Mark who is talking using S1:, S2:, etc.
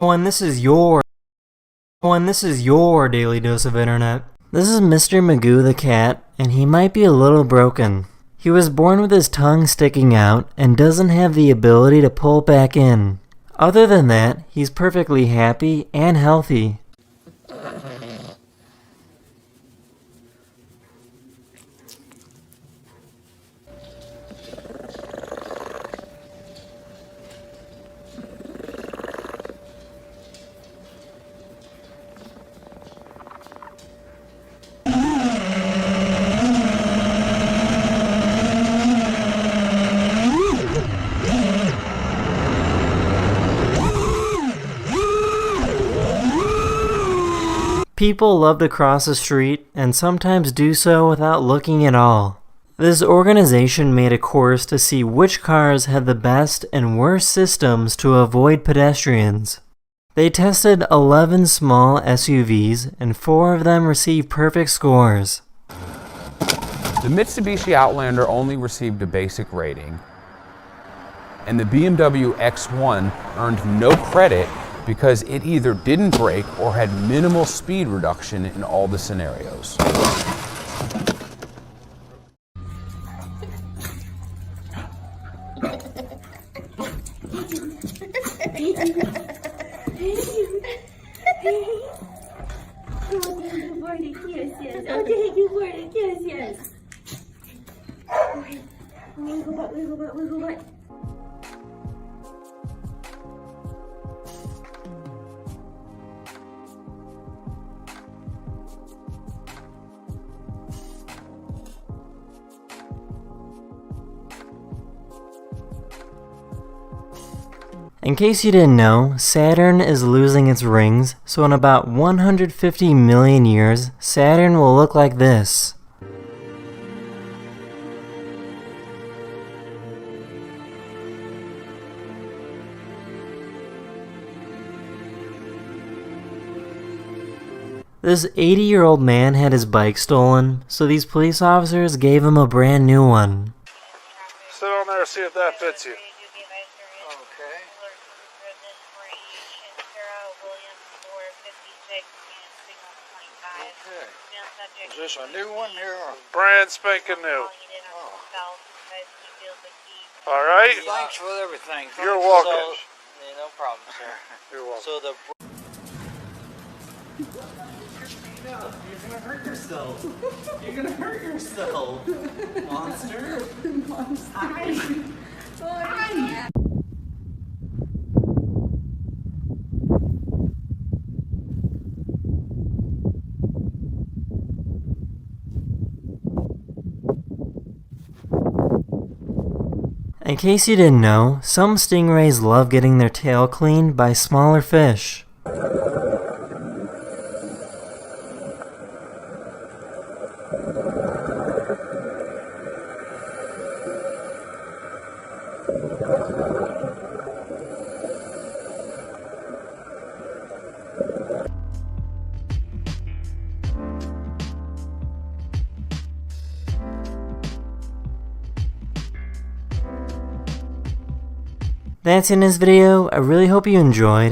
S1: And this is your daily dose of internet. This is Mr. Magoo the cat, and he might be a little broken. He was born with his tongue sticking out and doesn't have the ability to pull back in. Other than that, he's perfectly happy and healthy. People love to cross the street and sometimes do so without looking at all. This organization made a course to see which cars had the best and worst systems to avoid pedestrians. They tested 11 small SUVs and 4 of them received perfect scores.
S2: The Mitsubishi Outlander only received a basic rating, and the BMW X1 earned no credit because it either didn't brake or had minimal speed reduction in all the scenarios.
S1: In case you didn't know, Saturn is losing its rings, so in about 150 million years, Saturn will look like this. This 80-year-old man had his bike stolen, so these police officers gave him a brand new one.
S3: Sit on there, see if that fits you.
S4: Is this a new one here? Or?
S3: Brand spanking new.
S4: Oh.
S3: All right?
S4: Thanks for everything.
S3: You're welcome.
S4: Yeah, no problem, sir.
S3: You're welcome.
S4: So the...
S1: You're gonna hurt yourself. You're gonna hurt yourself, monster. In case you didn't know, some stingrays love getting their tail cleaned by smaller fish. That's in this video. I really hope you enjoyed.